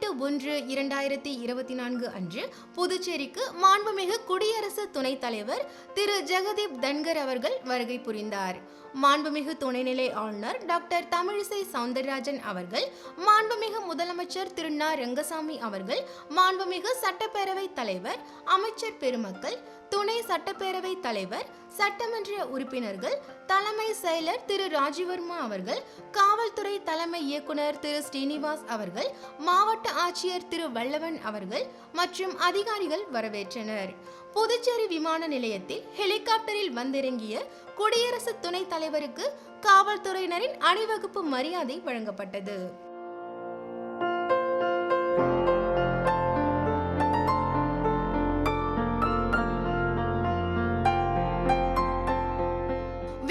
18/1/2024 அன்று புதுச்சேரிக்கு மாண்புமிகு குடியரசு துணைத் தலைவர் திரு ஜெகதீப் தன்கர் அவர்கள் வருகை புரிந்தார். மாண்புமிகு துணைநிலை ஆளுநர் டாக்டர் தமிழிசை சவுந்தரராஜன் அவர்கள், மாண்புமிகு முதலமைச்சர் திரு ந. ரங்கசாமி அவர்கள், மாண்புமிகு சட்டப்பேரவை தலைவர், அமைச்சர் பெருமக்கள், துணை சட்டப்பேரவை தலைவர், சட்டமன்ற உறுப்பினர்கள், தலைமை செயலர் திரு ராஜிவர்மா அவர்கள், காவல்துறை தலைமை இயக்குனர் திரு ஸ்ரீனிவாஸ் அவர்கள், மாவட்ட ஆட்சியர் திரு வல்லவன் அவர்கள் மற்றும் அதிகாரிகள் வரவேற்றனர். புதுச்சேரி விமான நிலையத்தில் ஹெலிகாப்டரில் வந்திறங்கிய குடியரசு துணைத் தலைவருக்கு காவல்துறையினரின் அணிவகுப்பு மரியாதை வழங்கப்பட்டது.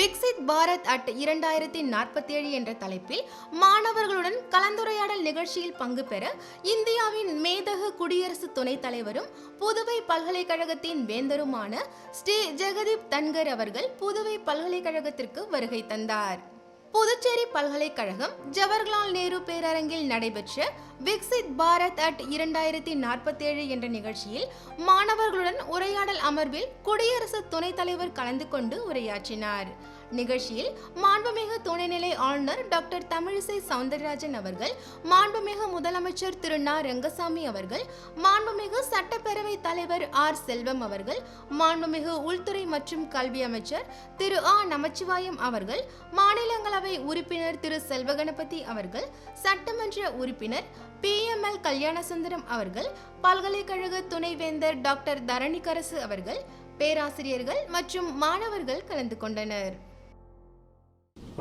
விக்சித் பாரத் அட் 2047 என்ற தலைப்பில் மாணவர்களுடன் கலந்துரையாடல் நிகழ்ச்சியில் பங்கு பெற இந்தியாவின் மேதகு குடியரசு துணைத் தலைவரும் புதுவை பல்கலைக்கழகத்தின் வேந்தருமான ஸ்ரீ ஜெகதீப் தன்கர் அவர்கள் புதுவை பல்கலைக்கழகத்திற்கு வருகை தந்தார். புதுச்சேரி பல்கலைக்கழகம் ஜவஹர்லால் நேரு பேரரங்கில் நடைபெற்ற விக்சித் பாரத் அட் 2047 என்ற நிகழ்ச்சியில் மாணவர்களுடன் உரையாடல் அமர்வில் குடியரசு துணைத் தலைவர் கலந்து கொண்டு உரையாற்றினார். நிகழ்ச்சியில் மாண்புமிகு துணைநிலை ஆளுநர் டாக்டர் தமிழிசை சவுந்தரராஜன் அவர்கள், மாண்புமிகு முதலமைச்சர் திரு ந. ரங்கசாமி அவர்கள், மாண்புமிகு சட்டப்பேரவை தலைவர் ஆர். செல்வம் அவர்கள், மாண்புமிகு உள்துறை மற்றும் கல்வி அமைச்சர் திரு ஆ. நமச்சிவாயம் அவர்கள், மாநிலங்களவை உறுப்பினர் திரு செல்வகணபதி அவர்கள், சட்டமன்ற உறுப்பினர் PML கல்யாணசுந்தரம் அவர்கள், பல்கலைக்கழக துணைவேந்தர் டாக்டர் தரணிகரசு அவர்கள், பேராசிரியர்கள் மற்றும் மாணவர்கள் கலந்து கொண்டனர்.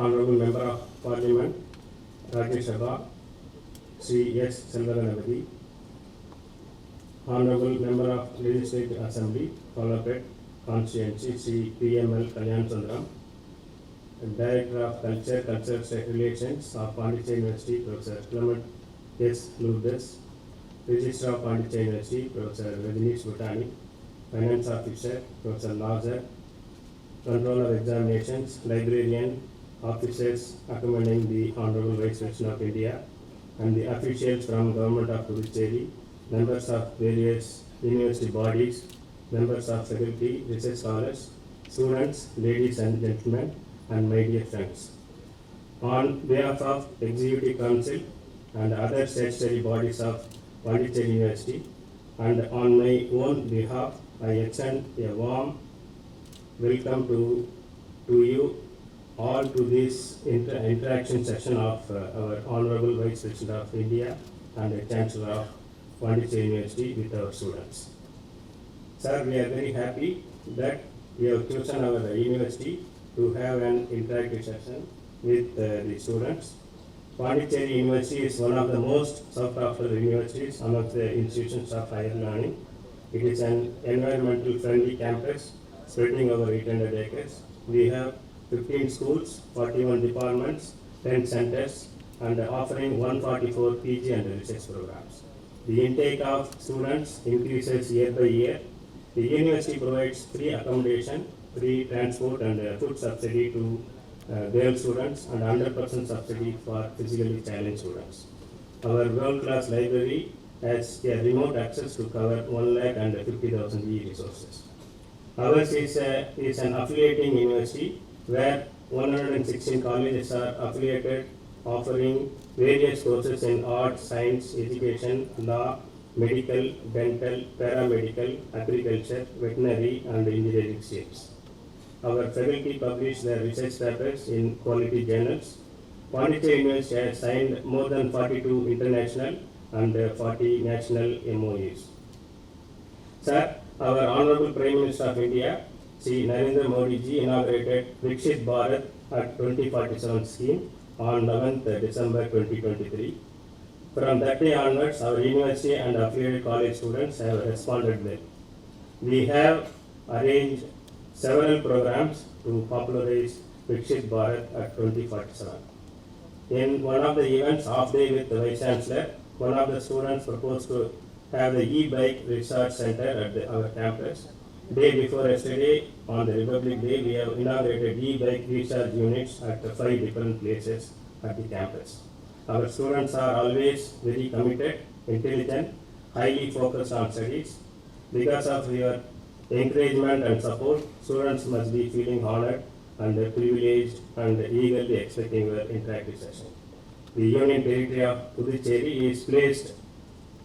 Honorable Member of Parliament, Rajya Sabha, Sri S. Selvaganapathy, Honorable Member of Legislative Assembly, Palappad Constituency, Sri PML Kalyansundaram, Director of Culture, Cultural Relations of Pondicherry University, Professor Clement S. Lourdes, Registrar of Pondicherry University, Professor Rajneesh Bhutani, Finance Officer, Professor Lazar, Controller of Examinations, Librarian, officers accompanying the Honorable Vice President of India, and the officials from Government of Puducherry, members of various university bodies, members of faculty, research scholars, students, ladies and gentlemen, and my dear friends. On behalf of Executive Council and other statutory bodies of Pondicherry University, and on my own behalf, I extend a warm welcome to you all to this interaction session of our Honorable Vice President of India and the Chancellor of Pondicherry University with our students. Sir, we are very happy that we have chosen our university to have an interactive session with the students. Pondicherry University is one of the most sought-after universities among the institutions of higher learning. It is an environmental friendly campus spreading over 800 acres. We have 15 schools, 41 departments, 10 centers, and offering 144 PG and research programs. The intake of students increases year by year. The university provides free accommodation, free transport, and food subsidy to girl students, and 100% subsidy for physically challenged students. Our world-class library has a remote access to cover 150,000 e-resources. Ours is an affiliating university where 116 colleges are affiliated, offering various courses in arts, science, education, law, medical, dental, paramedical, agriculture, veterinary, and engineering streams. Our faculty publish their research papers in quality journals. Pondicherry University has signed more than 42 international and 40 national MOUs. Sir, our Honorable Prime Minister of India, Sri Narendra Modi ji inaugurated Viksit Bharat at 2047 scheme on 11th December 2023. From that day onwards, our university and affiliated college students have responded well. We have arranged several programs to popularize Viksit Bharat at 2047. In one of the events, half day with the Vice Chancellor, one of the students proposed to have the e-bike research center at our campus. Day before yesterday, on the Republic Day, we have inaugurated e-bike recharge units at 5 different places at the campus. Our students are always very committed intelligent, highly focused on studies. Because of your encouragement and support, students must be feeling honored and privileged and eagerly expecting your interactive session. The Union Territory of Puducherry is placed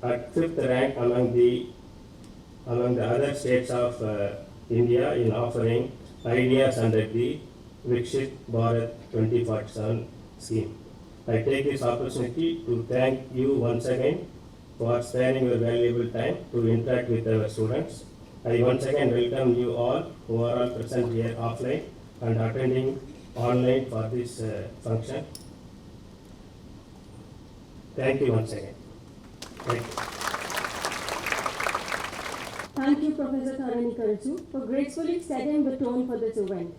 at 5th rank among the other states of India in offering ideas under the Viksit Bharat 2047 scheme. I take this opportunity to thank you once again for sparing your valuable time to interact with our students. I once again welcome you all who are all present here offline and attending online for this function. Thank you once again. Thank you. Thank you, Professor Tharani Karachu, for gracefully setting the tone for this event.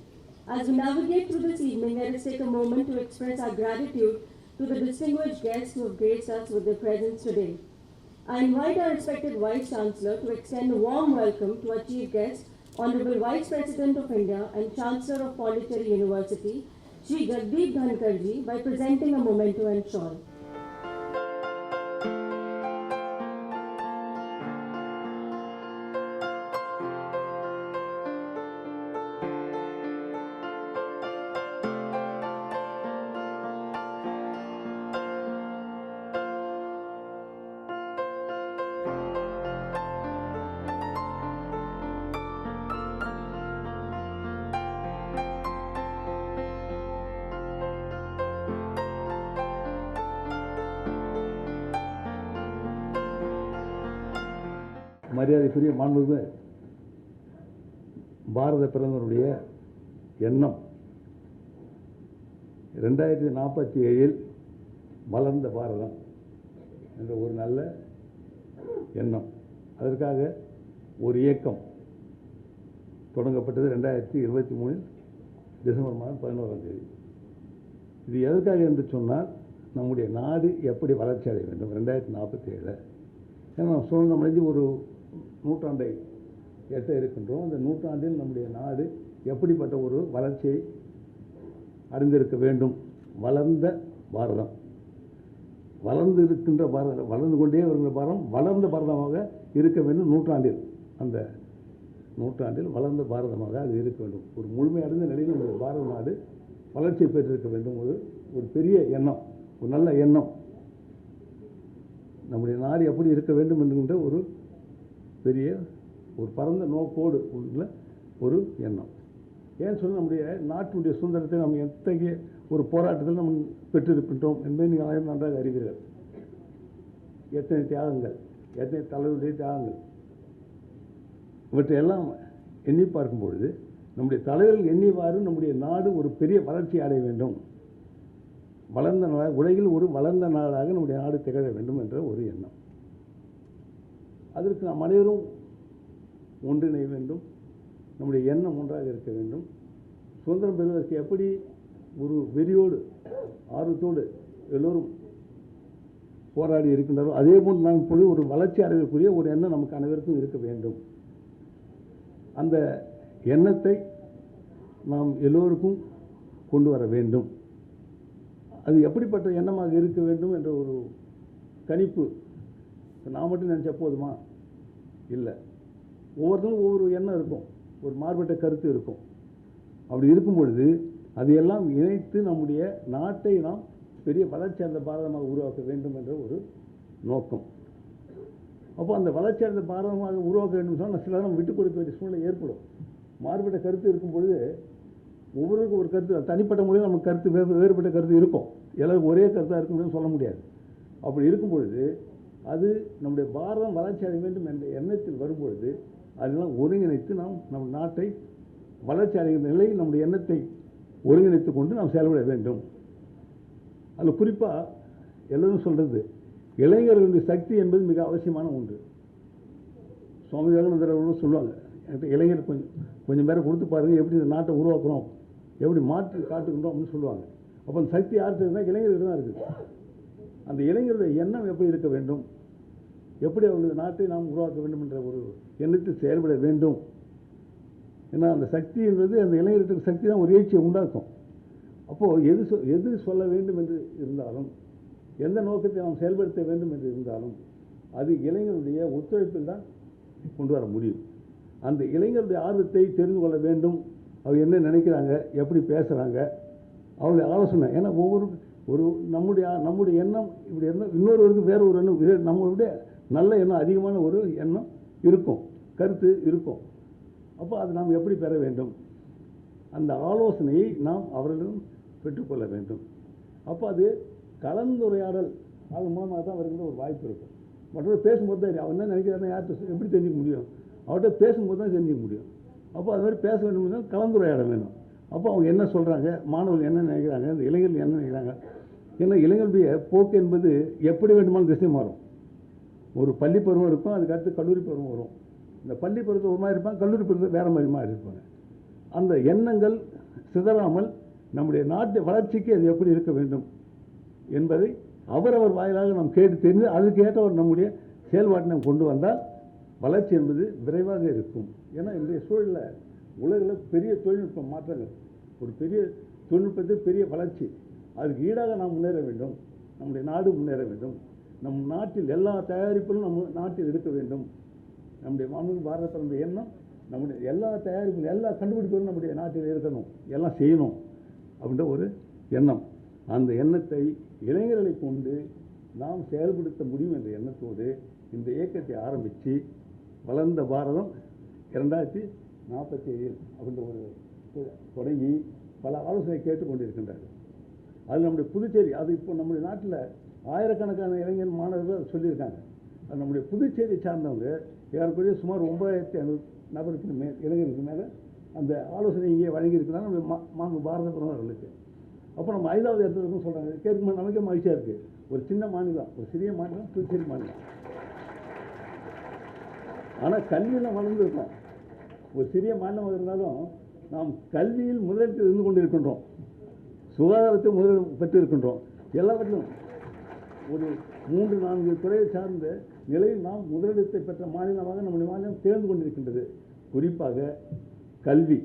As we navigate through this evening, let us take a moment to express our gratitude to the distinguished guests who have graced us with their presence today. I invite our respected Vice Chancellor to extend a warm welcome to our Chief Guest, Honorable Vice President of India and Chancellor of Pondicherry University, Shri Jagdeep Dhankarji, by presenting a memento and shawl. மரியாதைக்குரிய மாண்புமிகு பாரத பிரதமருடைய எண்ணம் 2047 வளர்ந்த பாரதம் என்ற ஒரு நல்ல எண்ணம். அதற்காக ஒரு இயக்கம் தொடங்கப்பட்டது 2023 டிசம்பர் மாதம் 11ஆம் தேதி. இது எதற்காக என்று சொன்னால், நம்முடைய நாடு எப்படி வளர்ச்சி அடைய வேண்டும் 2047. ஏன்னா நம்ம சுதந்திரம் அடைந்து ஒரு நூற்றாண்டை எட்ட இருக்கின்றோம். அந்த நூற்றாண்டில் நம்முடைய நாடு எப்படிப்பட்ட ஒரு வளர்ச்சியை அடைந்திருக்க வேண்டும். வளர்ந்த பாரதம், வளர்ந்து இருக்கின்ற பாரதம், வளர்ந்து கொண்டே வருகின்ற பாரதம் வளர்ந்த பாரதமாக இருக்க வேண்டும். அந்த நூற்றாண்டில் வளர்ந்த பாரதமாக அது இருக்க வேண்டும். ஒரு முழுமையடைந்த நிலையில் நம்முடைய பாரத நாடு வளர்ச்சியை பெற்றிருக்க வேண்டும். ஒரு பெரிய எண்ணம், ஒரு நல்ல எண்ணம். நம்முடைய நாடு எப்படி இருக்க வேண்டும் என்கின்ற ஒரு பெரிய ஒரு பரந்த நோக்கோடு உள்ள ஒரு எண்ணம். ஏன் சொன்னால், நம்முடைய நாட்டினுடைய சுதந்திரத்தை நம்ம எத்தகைய ஒரு போராட்டத்தில் நம்ம பெற்றிருக்கின்றோம் என்பதை நீங்கள் நன்றாக அறிவீர்கள். எத்தனை தியாகங்கள், எத்தனை தலைவருடைய தியாகங்கள், இவற்றையெல்லாம் எண்ணி பார்க்கும் பொழுது நம்முடைய தலைவர்கள் எண்ணிவாறு நம்முடைய நாடு ஒரு பெரிய வளர்ச்சி அடைய வேண்டும், வளர்ந்த நாடாக, உலகில் ஒரு வளர்ந்த நாடாக நம்முடைய நாடு திகழ வேண்டும் என்ற ஒரு எண்ணம். அதற்கு நாம் அனைவரும் ஒன்றிணைய வேண்டும். நம்முடைய எண்ணம் ஒன்றாக இருக்க வேண்டும். சுதந்திரம் பெறுவதற்கு எப்படி ஒரு வெறியோடு ஆர்வத்தோடு எல்லோரும் போராடி இருக்கின்றாரோ, அதே போல் நாம் இப்பொழுது ஒரு வளர்ச்சி அடைவதற்குரிய ஒரு எண்ணம் நமக்கு அனைவருக்கும் இருக்க வேண்டும். அந்த எண்ணத்தை நாம் எல்லோருக்கும் கொண்டு வர வேண்டும். அது எப்படிப்பட்ட எண்ணமாக இருக்க வேண்டும் என்ற ஒரு கணிப்பு நான் மட்டும் நினச்சா போதுமா? இல்லை, ஒவ்வொருத்தரும் ஒவ்வொரு எண்ணம் இருக்கும், ஒரு மாறுபட்ட கருத்து இருக்கும். அப்படி இருக்கும் பொழுது அதையெல்லாம் இணைத்து நம்முடைய நாட்டை நாம் பெரிய வளர்ச்சி அடைந்த பாரதமாக உருவாக்க வேண்டும் என்ற ஒரு நோக்கம். அப்போ அந்த வளர்ச்சி அடைந்த பாரதமாக உருவாக்க வேண்டும் சொன்னால் சில நம்ம விட்டுக் கொடுக்க வேண்டிய சூழ்நிலை ஏற்படும். மாறுபட்ட கருத்து இருக்கும் பொழுது ஒவ்வொருக்கும் ஒரு கருத்து, தனிப்பட்ட முறையில் நமக்கு கருத்து வேறுபட்ட கருத்து இருக்கும். எல்லாருக்கும் ஒரே கருத்தாக இருக்கும்னு சொல்ல முடியாது. அப்படி இருக்கும் பொழுது அது நம்முடைய பாரதம் வளர்ச்சி அடைய வேண்டும் என்ற எண்ணத்தில் வரும்பொழுது அதெல்லாம் ஒருங்கிணைத்து நாம் நம் நாட்டை வளர்ச்சி அடைகின்ற நிலையில் நம்முடைய எண்ணத்தை ஒருங்கிணைத்து கொண்டு நாம் செயல்பட வேண்டும். அதில் குறிப்பாக எல்லோரும் சொல்கிறது, இளைஞர்களுடைய சக்தி என்பது மிக அவசியமான ஒன்று. சுவாமி விவேகானந்தர் அவர்களும் சொல்லுவாங்க, என்கிட்ட இளைஞர் கொஞ்சம் பேரை கொடுத்து பாருங்கள், எப்படி இந்த நாட்டை உருவாக்குறோம், எப்படி மாற்றி காட்டுக்கின்றோம் அப்படின்னு சொல்லுவாங்க. அப்போ அந்த சக்தி யார்கிட்ட இருந்தால் இளைஞர்கள் தான் இருக்குது. அந்த இளைஞருடைய எண்ணம் எப்படி இருக்க வேண்டும், எப்படி அவருடைய நாட்டை நாம் உருவாக்க வேண்டும் என்ற ஒரு எண்ணத்தில் செயல்பட வேண்டும். ஏன்னா அந்த சக்தி என்பது அந்த இளைஞர்களுக்கு சக்தி தான் ஒரு எழுச்சியை உண்டாக்கும். அப்போது எது சொல்ல வேண்டும் என்று இருந்தாலும், எந்த நோக்கத்தை நாம் செயல்படுத்த வேண்டும் என்று இருந்தாலும் அது இளைஞருடைய ஒத்துழைப்பில் தான் கொண்டு வர முடியும். அந்த இளைஞருடைய ஆர்வத்தை தெரிந்து கொள்ள வேண்டும். அவங்க என்ன நினைக்கிறாங்க, எப்படி பேசுகிறாங்க, அவங்களுடைய ஆலோசனை. ஏன்னா நம்முடைய எண்ணம் இப்படி எண்ணம் இன்னொருவருக்கு வேறு ஒரு எண்ணம், நம்மளுடைய நல்ல எண்ணம் அதிகமான ஒரு எண்ணம் இருக்கும், கருத்து இருக்கும். அப்போ அது நாம் எப்படி பெற வேண்டும், அந்த ஆலோசனையை நாம் அவர்களிடம் பெற்றுக்கொள்ள வேண்டும். அப்போ அது கலந்துரையாடல், அது மூலமாக தான் அவருக்கு ஒரு வாய்ப்பு இருக்கும். மற்றவங்க பேசும்போது தான் அவன் என்ன நினைக்கிறாருன்னா யார்கிட்ட எப்படி தெரிஞ்சிக்க முடியும், அவர்கிட்ட பேசும்போது தான் தெரிஞ்சிக்க முடியும். அப்போ அது மாதிரி பேச வேண்டும், கலந்துரையாடல் வேணும். அப்போ அவங்க என்ன சொல்கிறாங்க, மாணவர்கள் என்ன நினைக்கிறாங்க, இந்த இளைஞர்கள் என்ன நினைக்கிறாங்க. ஏன்னா இளைஞருடைய போக்கு என்பது எப்படி வேண்டுமானு திசை மாறும். ஒரு பள்ளி பருவம் இருக்கும், அதுக்கடுத்து கல்லூரி பருவம் வரும். இந்த பள்ளி பருவத்தில் ஒரு மாதிரி இருப்பாங்க, கல்லூரி பருவத்தில் வேறு மாதிரி இருப்பாங்க. அந்த எண்ணங்கள் சிதறாமல் நம்முடைய நாட்டு வளர்ச்சிக்கு அது எப்படி இருக்க வேண்டும் என்பதை அவரவர் வாயிலாக நாம் கேட்டு தெரிந்து அதுக்கேற்றவர் நம்முடைய செயல்பாட்டை நாம் கொண்டு வந்தால் வளர்ச்சி என்பது விரைவாக இருக்கும். ஏன்னா இன்றைய சூழலில் உலகில் பெரிய தொழில்நுட்ப மாற்றங்கள், ஒரு பெரிய தொழில்நுட்பத்தில் பெரிய வளர்ச்சி, அதுக்கு ஈடாக நாம் முன்னேற வேண்டும், நம்முடைய நாடு முன்னேற வேண்டும். நம் நாட்டில் எல்லா தயாரிப்புகளும் நம்ம நாட்டில் இருக்க வேண்டும். நம்முடைய பாரதத்தினுடைய எண்ணம் நம்முடைய எல்லா தயாரிப்புகளும் எல்லா கண்டுபிடிப்புகளும் நம்முடைய நாட்டில் இருக்கணும், எல்லாம் செய்யணும் அப்படின்ற ஒரு எண்ணம். அந்த எண்ணத்தை இளைஞர்களை கொண்டு நாம் செயல்படுத்த முடியும் என்ற எண்ணத்தோடு இந்த இயக்கத்தை ஆரம்பித்து வளர்ந்த பாரதம் 2047 அப்படின்ற ஒரு தொடங்கி பல ஆலோசனை கேட்டுக்கொண்டிருக்கின்றார்கள். அது நம்முடைய புதுச்சேரி, அது இப்போ நம்முடைய நாட்டில் ஆயிரக்கணக்கான இளைஞர் மாணவர்கள் சொல்லியிருக்காங்க. அது நம்முடைய புதுச்சேரி சார்ந்தவங்க ஏறக்குறைய சுமார் 9500 நபருக்கு மேல் இளைஞருக்கு மேலே அந்த ஆலோசனை இங்கே வழங்கியிருக்கிறாங்க நம்ம பாரத பிரதமர்களுக்கு. அப்போ நம்ம 5வது இடத்துல இருக்குன்னு சொல்கிறாங்க. கேட்கும்போது நமக்கே மகிழ்ச்சியாக இருக்குது. ஒரு சின்ன மாநிலம், ஒரு சிறிய மாநிலம், புதுச்சேரி மாநிலம். ஆனால் கல்வியில் வளர்ந்துருக்கோம். ஒரு சிறிய மாநிலமாக இருந்தாலும் நாம் கல்வியில் முதலிடத்தில் இருந்து கொண்டு இருக்கின்றோம், சுகாதாரத்தை முதலில் பெற்று இருக்கின்றோம். எல்லாவற்றிலும் ஒரு 3-4 துறையை சார்ந்த நிலையில் நாம் முதலிடத்தை பெற்ற மாநிலமாக நம்முடைய மாநிலம் தேர்ந்து கொண்டிருக்கின்றது. குறிப்பாக கல்வி,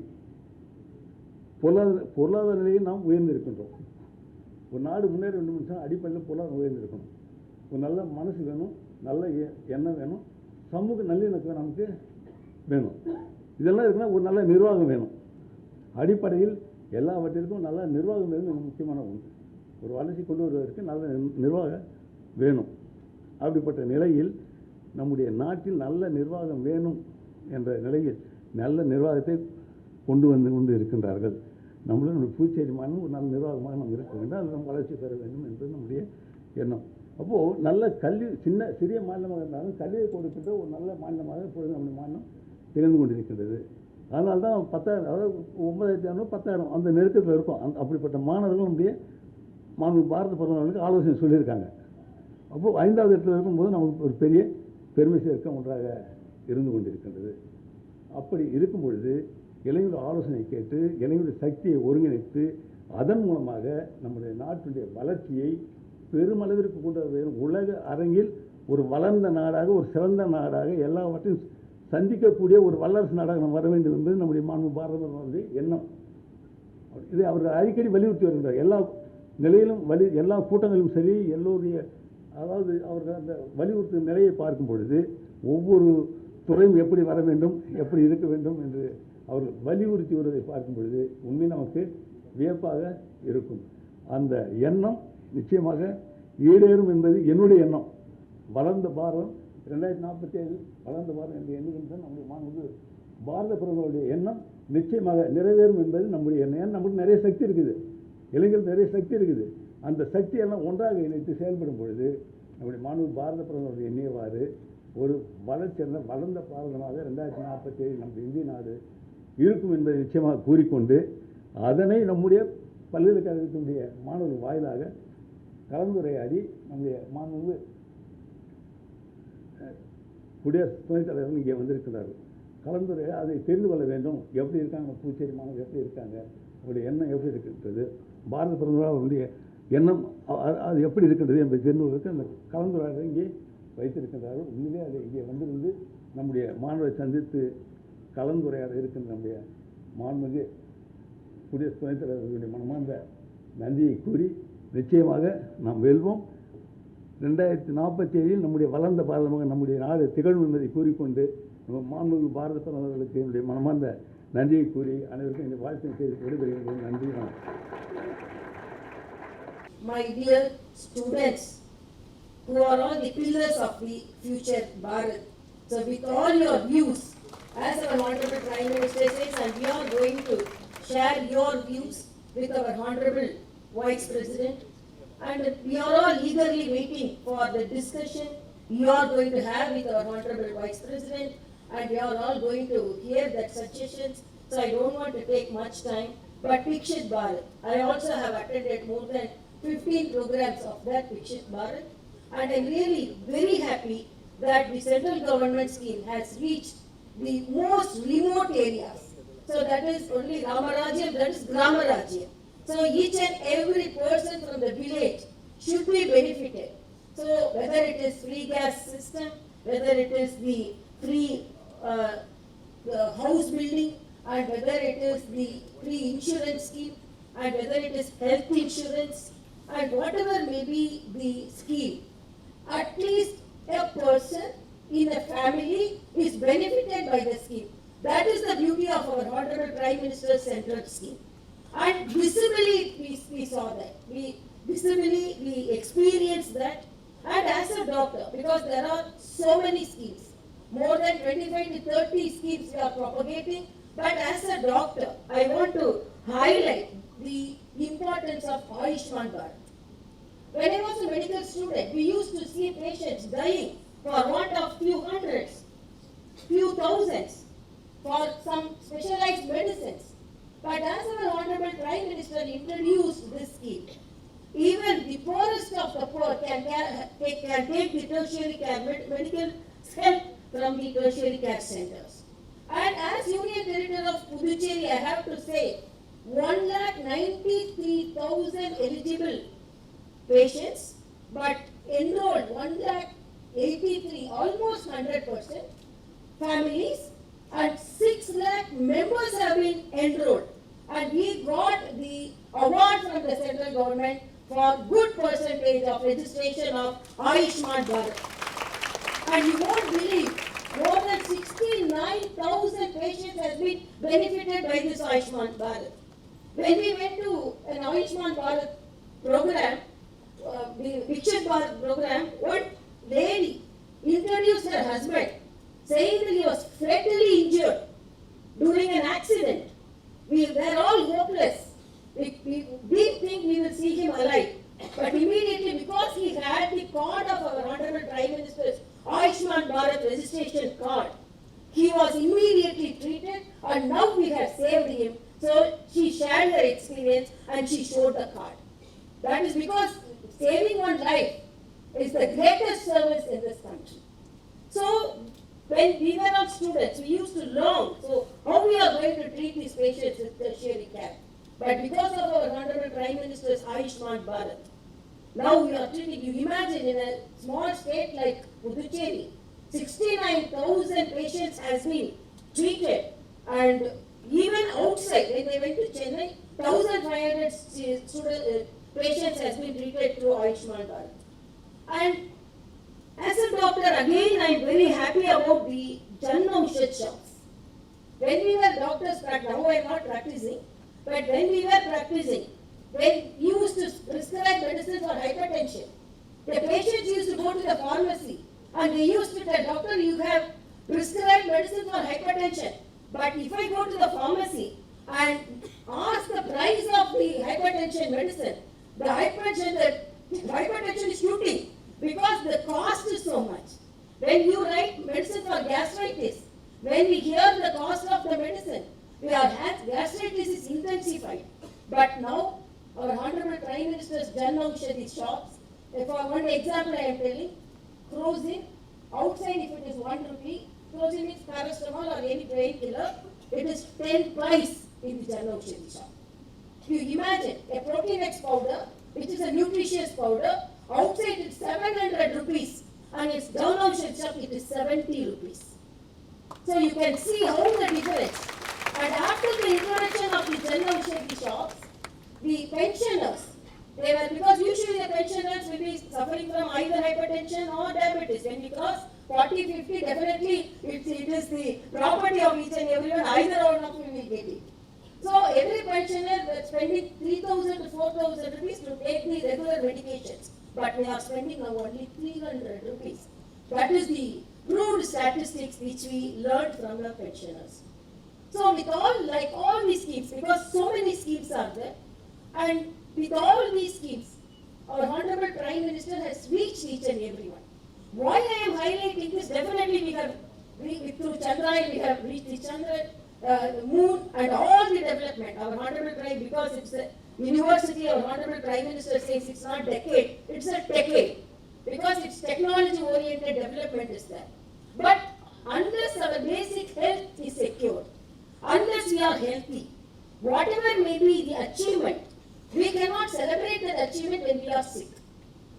பொருளாதார நிலையில் நாம் உயர்ந்திருக்கின்றோம். ஒரு நாடு முன்னேற வேண்டும் என்றால் அடிப்படையில் பொருளாதாரம் உயர்ந்திருக்கணும். ஒரு நல்ல மனசு வேணும், நல்ல எண்ணம் வேணும், சமூக நல்லிணக்கம் நமக்கு வேணும். இதெல்லாம் இருக்குன்னா ஒரு நல்ல நிர்வாகம் வேணும். அடிப்படையில் எல்லாவற்றிற்கும் நல்ல நிர்வாகம் வேணும், முக்கியமான ஒன்று. ஒரு வளர்ச்சி கொண்டு வருவதற்கு நல்ல நிர்வாகம் வேணும். அப்படிப்பட்ட நிலையில் நம்முடைய நாட்டில் நல்ல நிர்வாகம் வேணும் என்ற நிலையில் நல்ல நிர்வாகத்தை கொண்டு இருக்கின்றார்கள். நம்மளும் புதுச்சேரி மாநிலம் ஒரு நல்ல நிர்வாகமாக நம்ம இருக்க வேண்டும், அது நம்ம வளர்ச்சி பெற வேண்டும் என்பது நம்முடைய எண்ணம். அப்போது நல்ல கல்வி, சிறிய மாநிலமாக இருந்தாலும் கல்வியை கொடுக்கின்ற ஒரு நல்ல மாநிலமாக இப்பொழுது நம்முடைய மாநிலம் திகழ்ந்து கொண்டிருக்கின்றது. அதனால தான் 10,000, அதாவது 9,500 10,000 அந்த நெருக்கத்தில் இருக்கும். அப்படிப்பட்ட மாணவர்கள் நம்முடைய பாரத பிரதமர்களுக்கு ஆலோசனை சொல்லியிருக்காங்க. அப்போது 5வது இடத்துல இருக்கும்போது நமக்கு ஒரு பெரிய பெருமை சேர்க்க ஒன்றாக இருந்து கொண்டிருக்கின்றது. அப்படி இருக்கும் பொழுது இளைஞர்கள் ஆலோசனை கேட்டு இளைஞருடைய சக்தியை ஒருங்கிணைத்து அதன் மூலமாக நம்முடைய நாட்டுடைய வளர்ச்சியை பெருமளவிற்கு கொண்டு வர வேண்டும். உலக அரங்கில் ஒரு வளர்ந்த நாடாக, ஒரு சிறந்த நாடாக, எல்லாவற்றையும் சந்திக்கக்கூடிய ஒரு வல்லரசு நாடாக நம்ம வர வேண்டும் என்பது நம்முடைய பாரத பிரதமருடைய எண்ணம். இதை அவர்கள் அடிக்கடி வலியுறுத்தி வருகிறார். எல்லா நிலையிலும் எல்லா கூட்டங்களிலும் சரி, எல்லோருடைய, அதாவது அவர்கள் அந்த வலியுறுத்தும் நிலையை பார்க்கும் பொழுது ஒவ்வொரு துறையும் எப்படி வர வேண்டும், எப்படி இருக்க வேண்டும் என்று அவர்கள் வலியுறுத்தி வருவதை பார்க்கும் பொழுது உண்மையில் நமக்கு வியப்பாக இருக்கும். அந்த எண்ணம் நிச்சயமாக ஈடேறும் என்பது என்னுடைய எண்ணம். வளர்ந்த பாரதம் 2047 வளர்ந்த பாரதம் என்று எண்ணுகின்ற நம்முடைய பாரத பிரதமருடைய எண்ணம் நிச்சயமாக நிறைவேறும் என்பது நம்முடைய எண்ணம். ஏன்னா நமக்கு நிறைய சக்தி இருக்குது, இளைஞர்கள் நிறைய சக்தி இருக்குது. அந்த சக்தியெல்லாம் ஒன்றாக இணைத்து செயல்படும் பொழுது நம்முடைய பாரத பிரதமருடைய எண்ணியவாறு ஒரு வளர்ச்சியடைந்த வளர்ந்த பாரதமாக 2047 நம்முடைய இந்திய நாடு இருக்கும் என்பதை நிச்சயமாக கூறிக்கொண்டு அதனை நம்முடைய பல்கலைக்கழகத்தினுடைய மாணவர்கள் வாயிலாக கலந்துரையாடி நம்முடைய குடியரசு துணைத் தலைவர்கள் இங்கே வந்திருக்கிறார்கள். கலந்துரையாடி அதை தெரிந்து கொள்ள வேண்டும். எப்படி இருக்காங்க புதுச்சேரி மாணவர்கள், எப்படி இருக்காங்க, அவருடைய எண்ணம் எப்படி இருக்கின்றது, பாரத பிரதமர் அவருடைய எண்ணம் அது எப்படி இருக்கின்றது என்பதை தெரிந்து கொள்வதற்கு அந்த கலந்துரையாடலை இங்கே வைத்திருக்கின்றார்கள். உண்மையிலே அதை இங்கே வந்திருந்து நம்முடைய மாணவரை சந்தித்து கலந்துரையாட இருக்கின்ற நம்முடைய மாண்புமிகு குடியரசு துணைத் தலைவர்களுடைய மனமார்ந்த நன்றியை கூறி நிச்சயமாக நாம் வெல்வோம். 2047 நம்முடைய வளர்ந்த பாரதமாக நம்முடைய நாடு திகழும் என்பதை கூறிக்கொண்டு நம்ம மாண்புமிகு பாரத பிரதமர்களுக்கு என்னுடைய மனமார்ந்த நன்றியை கூறி அனைவருக்கும் இந்த வாழ்த்தை செய்து விடைபெறுகிறேன். நன்றி. My dear students, who are all the pillars of the future Bharat. So with all your views, as our Honorable Prime Minister says, and we are going to share your views with our Honorable Vice President, and we are all eagerly waiting for the discussion you are going to have with our Honorable Vice President, and we are all going to hear that suggestions. So I don't want to take much time, but Viksit Bharat, I also have attended more than 15 programs of that Viksit Bharat, and I'm really very happy that the central government scheme has reached the most remote areas. So that is only Ramarajyam, that is Gramarajyam. So each and every person from the village should be benefited. So whether it is free gas system, whether it is the free house building, and whether it is the free insurance scheme, and whether it is health insurance, and whatever may be the scheme, at least a person in a family is benefited by the scheme. That is the beauty of our Honorable Prime Minister's central scheme. And visibly we saw that. We experienced that. And as a doctor, because there are so many schemes, more than 25 to 30 schemes we are propagating, but as a doctor, I want to highlight the importance of Ayushman Bharat. When I was a medical student, we used to see patients dying for want of few hundreds, few thousands for some specialized medicines. But as our Honorable Prime Minister introduced this scheme, even the poorest of the poor can take the tertiary care medical help from the tertiary care centers. And as Union Territory of Puducherry, I have to say, 193,000 eligible patients, but enrolled 183, almost 100% families, and 6 lakh members have been enrolled. And we got the award from the central government for good percentage of registration of Ayushman Bharat. And you won't believe, more than 69,000 patients has been benefited by this Ayushman Bharat. When we went to an Ayushman Bharat program, the Viksit Bharat program, one lady introduced her husband, saying that he was fatally injured during an accident. We were all hopeless. We didn't think we will see him alive. But immediately, because he had the card of our Honorable Prime Minister's Ayushman Bharat registration card, he was immediately treated, and now we have saved him. So she shared her experience and she showed the card. That is because saving one life is the greatest service in this country. So when we were all students, we used to learn how we are going to treat these patients with tertiary care. But because of our Honorable Prime Minister's Ayushman Bharat, now we are treating, you imagine in a small state like Puducherry, 69,000 patients has been treated, and even outside, when they went to Chennai, 1,500 patients has been treated through Ayushman Bharat. And as a doctor, again, I am very happy about the Jan Aushadh shops. When we were doctors, now I am not practicing, but when we were practicing, when you used to prescribe medicine for hypertension, the patients used to go to the pharmacy and they used to tell, doctor, you have prescribed medicine for hypertension, but if I go to the pharmacy and ask the price of the hypertension medicine, the hypertension is shooting because the cost is so much. When you write medicine for gastritis, when we hear the cost of the medicine, gastritis is intensified. But now, our Honorable Prime Minister's Jan Aushadh shops, for one example I am telling, Crozin, outside if it is 1 rupee, Crozin is paracetamol or any painkiller, it is 10 price in the Jan Aushadh shop. You imagine a Protein X powder, which is a nutritious powder, outside it's 700 rupees, and it's Jan Aushadh shop, it is 70 rupees. So you can see how the difference. And after the introduction of the Jan Aushadh shops, the pensioners, because usually the pensioners will be suffering from either hypertension hypertension or diabetes. When we cross 40, 50, definitely it is the property of each and everyone, either one of you will get it. So every pensioner is spending 3,000 to 4,000 rupees to take the regular medications, but we are spending now only 300 rupees. That is the crude statistics which we learned from the pensioners. So with all these schemes, because so many schemes are there, and with all these schemes, our Honorable Prime Minister has reached each and everyone. Why I am highlighting this, definitely through Chandrayaan we have reached the Chandra, Moon and all the development. Our Honorable Prime, because it's a university, our Honorable Prime Minister says it's not decade, it's a decade. Because it's technology oriented development is there. But unless our basic health is secured, unless we are healthy, whatever may be the achievement, we cannot celebrate that achievement when we are sick.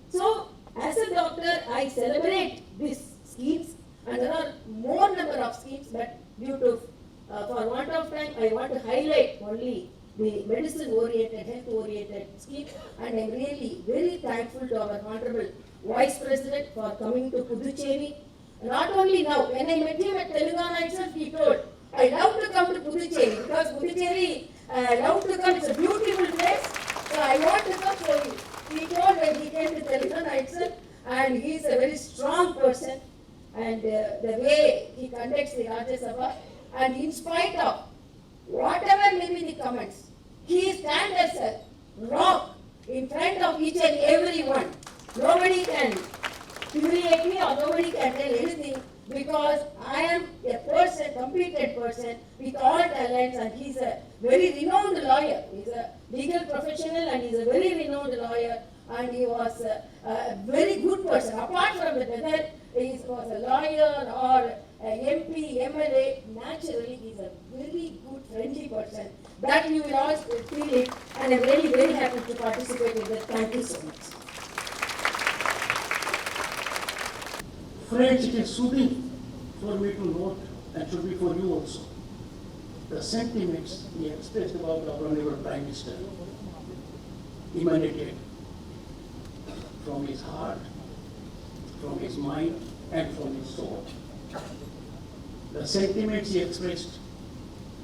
So, as a doctor, I celebrate these schemes, and there are more number of schemes, but due to, for want of time, I want to highlight only the medicine-oriented, health-oriented scheme, and I'm really very thankful to our Honorable Vice President for coming to Puducherry. Not only now, when I met him at Telangana itself, he told, I love to come to Puducherry, because Puducherry, I love to come, it's a beautiful place, so I want to come for you. He told when he came to Telangana itself, and he is a very strong person, and the way he conducts the Rajya Sabha, and in spite of whatever may be the comments, he stands as a rock in front of each and everyone. Nobody can humiliate me or nobody can tell anything, because I am a person, competent person with all talents, and he's a very renowned lawyer. He's a legal professional and he's a very renowned lawyer, and he was a very good person. Apart from that, whether he was a lawyer or a MP, MLA, naturally he's a very good, friendly person. That you will all feel it, and I'm really very happy to participate in that. Thank you so much. Friends, it is soothing for me to note, and should be for you also, the sentiments he expressed about our Honorable Prime Minister emanated from his heart, from his mind, and from his soul. The sentiments he expressed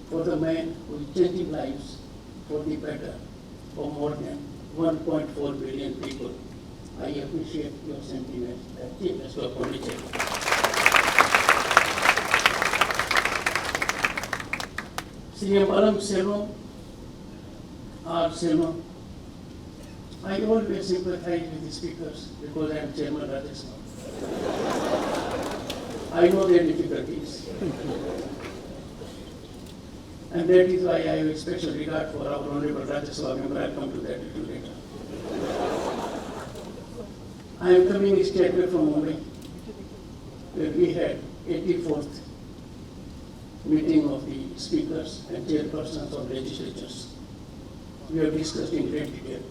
for the man who is changing lives for the better for more than 1.4 billion people. I appreciate your sentiments. Thank you, Mr. Pondicherry. CM Alam Selvam, R. Selvam, I always sympathize with the speakers because I am Chairman of Rajya Sabha. I know their difficulties. And that is why I have a special regard for our Honorable Rajya Sabha member. I'll come to that a little later. I am coming straight away from Mumbai, where we had 84th meeting of the speakers and chairpersons of legislatures. We have discussed in great detail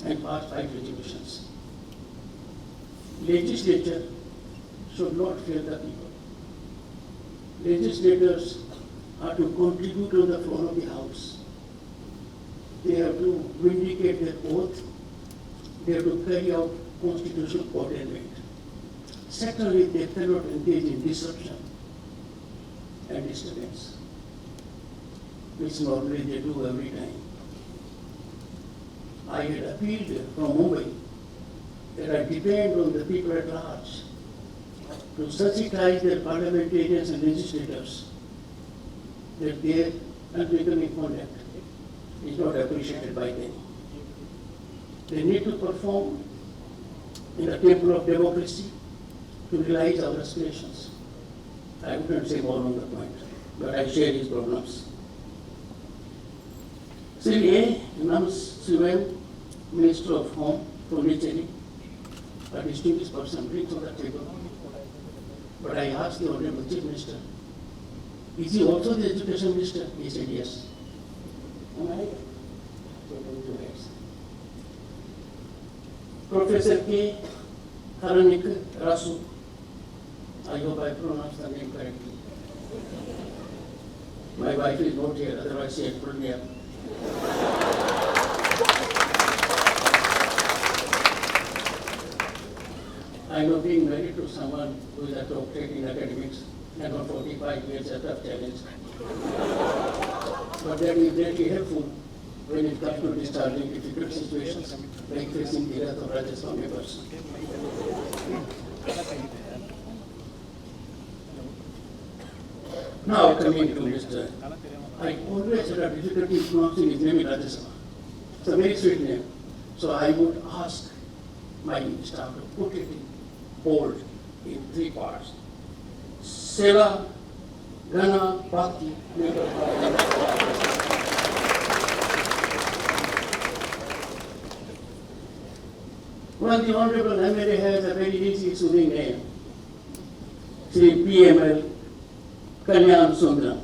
and passed 5 resolutions. Legislature should not fail the people. Legislators are to contribute on the floor of the House. They have to vindicate their oath. They have to carry out constitutional ordainment. Secondly, they cannot engage in disruption and disturbance, which normally they do every time. I had appealed from Mumbai that I depend on the people at large to sensitize their parliamentarians and legislators that their unbecoming conduct is not appreciated by them. They need to perform in the temple of democracy to realize our aspirations. I wouldn't say more on the point, but I share his problems. Sri A. Namaskiran, Minister of Home, Pondicherry, a distinguished person, brings on the table. But I asked the Honorable Chief Minister, is he also the Education Minister? He said yes. Am I right? Professor K. Haranik Rasu, I hope I pronounced the name correctly. My wife is not here, otherwise she had put me up. I I'm not being married to someone who is a doctorate in academics and on 45 years a tough challenge. But that is very helpful when it comes to discharging difficult situations like facing the wrath of Rajaswami person. Now coming to Mr. I always had a difficulty pronouncing his name in Rajasabha. It's a very sweet name. So I would ask my staff to put it in bold in 3 parts. Seva, Gana, Bhakti, Well, the Honorable MLA has a very easy, soothing name. Sri PML Kalyan Sundaram.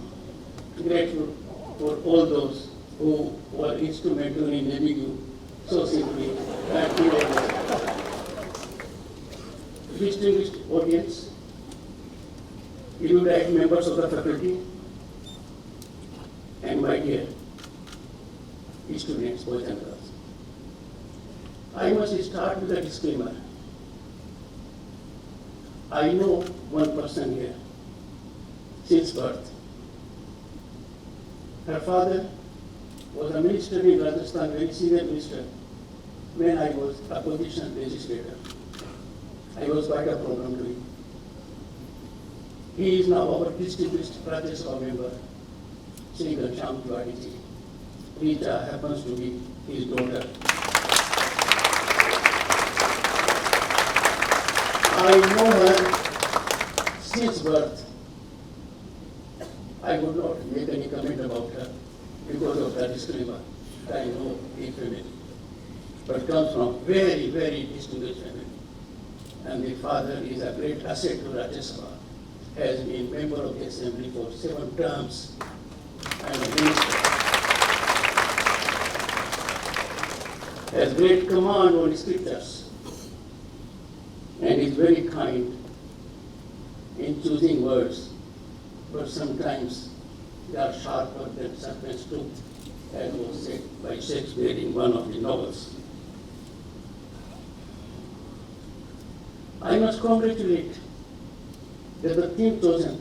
Grateful for all those who were instrumental in naming you so simply and clearly. Distinguished audience, erudite members of the faculty, and my dear students, boys and girls. I must start with a disclaimer. I know one person here since birth. Her father was a minister in Rajasthan, very senior minister, when I was a opposition legislator. I was quite a problem to him. He is now our distinguished Rajya Sabha member, Sri Ghanshyam Tiwari ji. Rita happens to be his daughter. I know her since birth. I would not make any comment about her because of the disclaimer. I know a family, but comes from very, very distinguished family. And the father is a great asset to Rajya Sabha, has been member of the assembly for 7 terms and a minister. Has great command on scriptures and is very kind in choosing words, but sometimes they are sharper than serpent's tooth, as was said by Shakespeare in one of the novels. I must congratulate that the theme chosen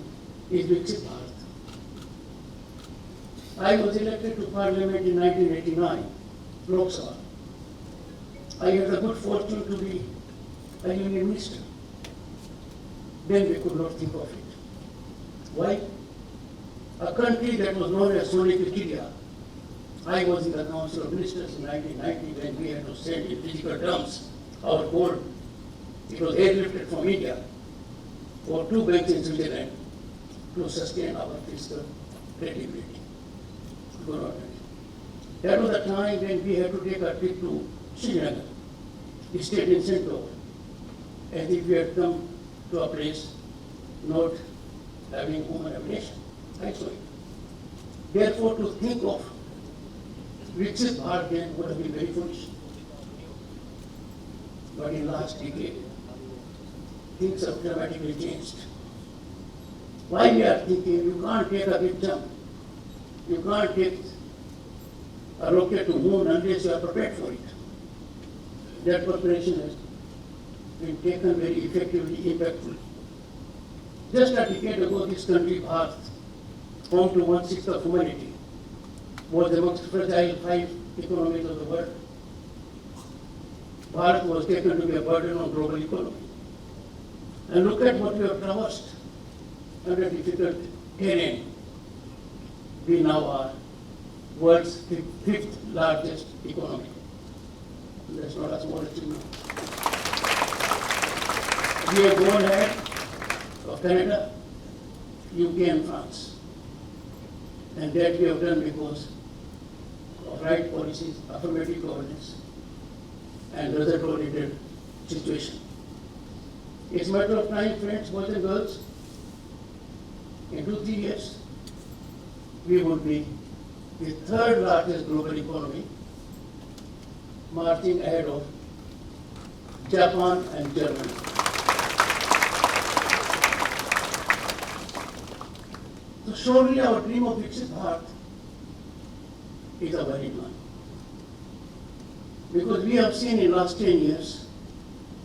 is Viksit Bharat. I was elected to Parliament in 1989, Lok Sabha. I had the good fortune to be a union minister. Then we could not think of it. Why? A country that was known as Sonic India. I was in the Council of Ministers in 1990 when we had to send in physical terms our gold. It was airlifted from India for 2 banks in Switzerland to sustain our fiscal credibility. That was the time when we had to take a trip to Srinagar, stayed in Central, as if we had come to a place not having human habitation. I saw it. Therefore, to think of Viksit Bharat then would have been very foolish. But in last decade, things have dramatically changed. Why we are thinking you can't take a big jump, you can't take a rocket to moon unless you are prepared for it. That preparation has been taken very effectively, impactfully. Just a decade ago, this country, Bharat, home to 1/6 of humanity, was amongst fragile 5 economies of the world. Bharat was taken to be a burden on global economy. And look at what we have traversed under difficult terrain. We now are world's 5th largest economy. That's not a small achievement. We have gone ahead of Canada, UK and France. And that we have done because of right policies, affirmative governance, and result-oriented situation. It's a matter of time, friends, boys and girls. In 2-3 years, we would be the 3rd largest global economy, marching ahead of Japan and Germany. So surely our dream of Viksit Bharat is a valid one. Because we have seen in last 10 years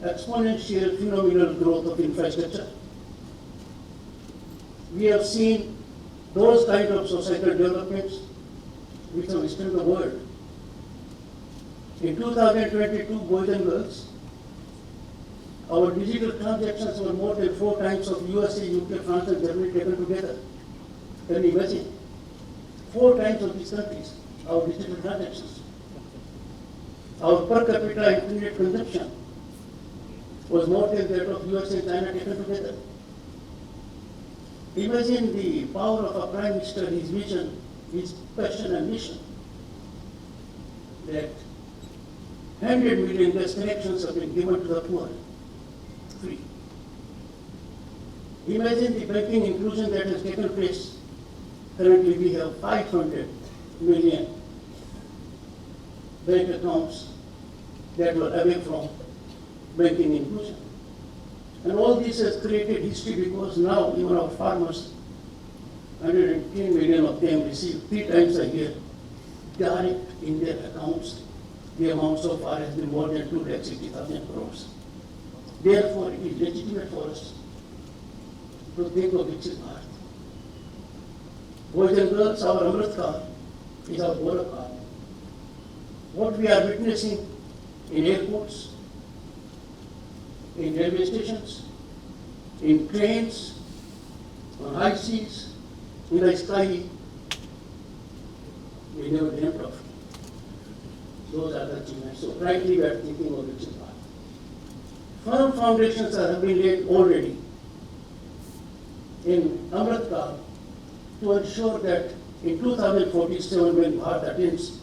exponential phenomenal growth of infrastructure. We have seen those kind of societal developments which have disturbed the world. In 2022, boys and girls, our digital transactions were more than 4 times of USA, UK, France and Germany taken together. Can you imagine? 4 times of these countries, our digital transactions. Our per capita internet consumption was more than that of USA and China taken together. Imagine the power of a Prime Minister, his vision, his passion and mission, that 100 million gas connections have been given to the poor, free. Imagine the banking inclusion that has taken place. Currently we have 500 million bank accounts that were away from banking inclusion. And all this has created history because now even our farmers, 110 million of them receive 3 times a year direct in their accounts. The amount so far has been more than 260,000 crores. Therefore, it is legitimate for us to think of Viksit Bharat. Boys and girls, our Amrit Kaal is our Gaurav Kaal. What we are witnessing in airports, in railway stations, in trains, on high seas, in the sky, we never dreamt of. Those are the achievements. So rightly we are thinking of Viksit Bharat. Firm foundations have been laid already in Amrit Kaal to ensure that in 2047, when Bharat attains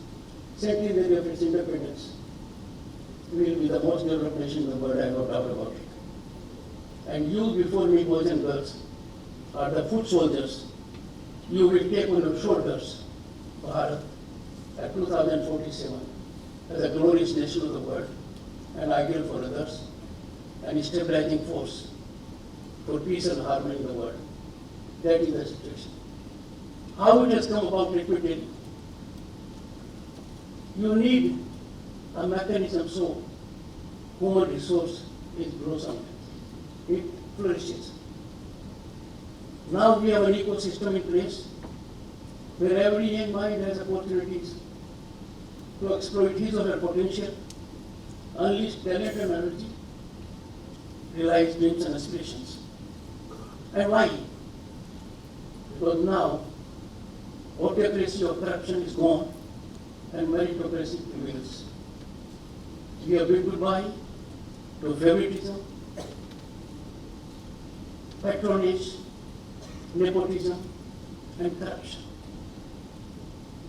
centenary of its independence, we will be the most developed nation in the world, I have no doubt about it. And you before me, boys and girls, are the foot soldiers. You will take on your shoulders Bharat at 2047 as a glorious nation of the world, an ideal for others, and a stabilizing force for peace and harmony in the world. That is the situation. How it has come about, let me tell you. You need a mechanism so human resource is blossomed. It flourishes. Now we have an ecosystem in place where every young mind has opportunities to exploit his or her potential, unleash talent and energy, realize dreams and aspirations. And why? Because now autocracy of corruption is gone and meritocracy prevails. We have bid goodbye to favoritism, patronage, nepotism, and corruption.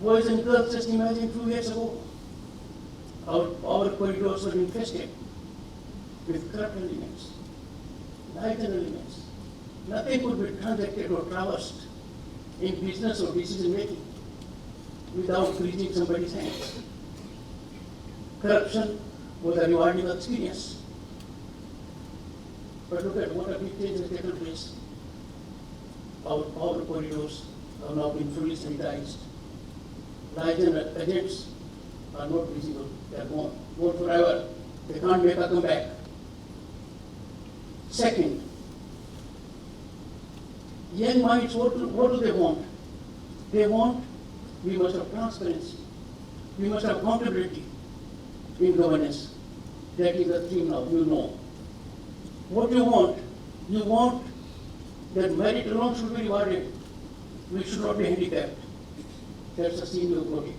Boys and girls, just imagine 2 years ago, our corridors were infested with corrupt elements, lighten elements. Nothing could be transacted or traversed in business or decision making without greasing somebody's hands. Corruption was a rewarding experience. But look at what a big change has taken place. Our power corridors have now been fully sanitized. Lies and agents are not visible. They are gone forever. They can't make a comeback. Second, young minds, what do they want? They want, we must have transparency. We must have accountability in governance. That is the theme now, you know. What you want? You want that merit alone should be rewarded. We should not be handicapped. That's the theme you got it.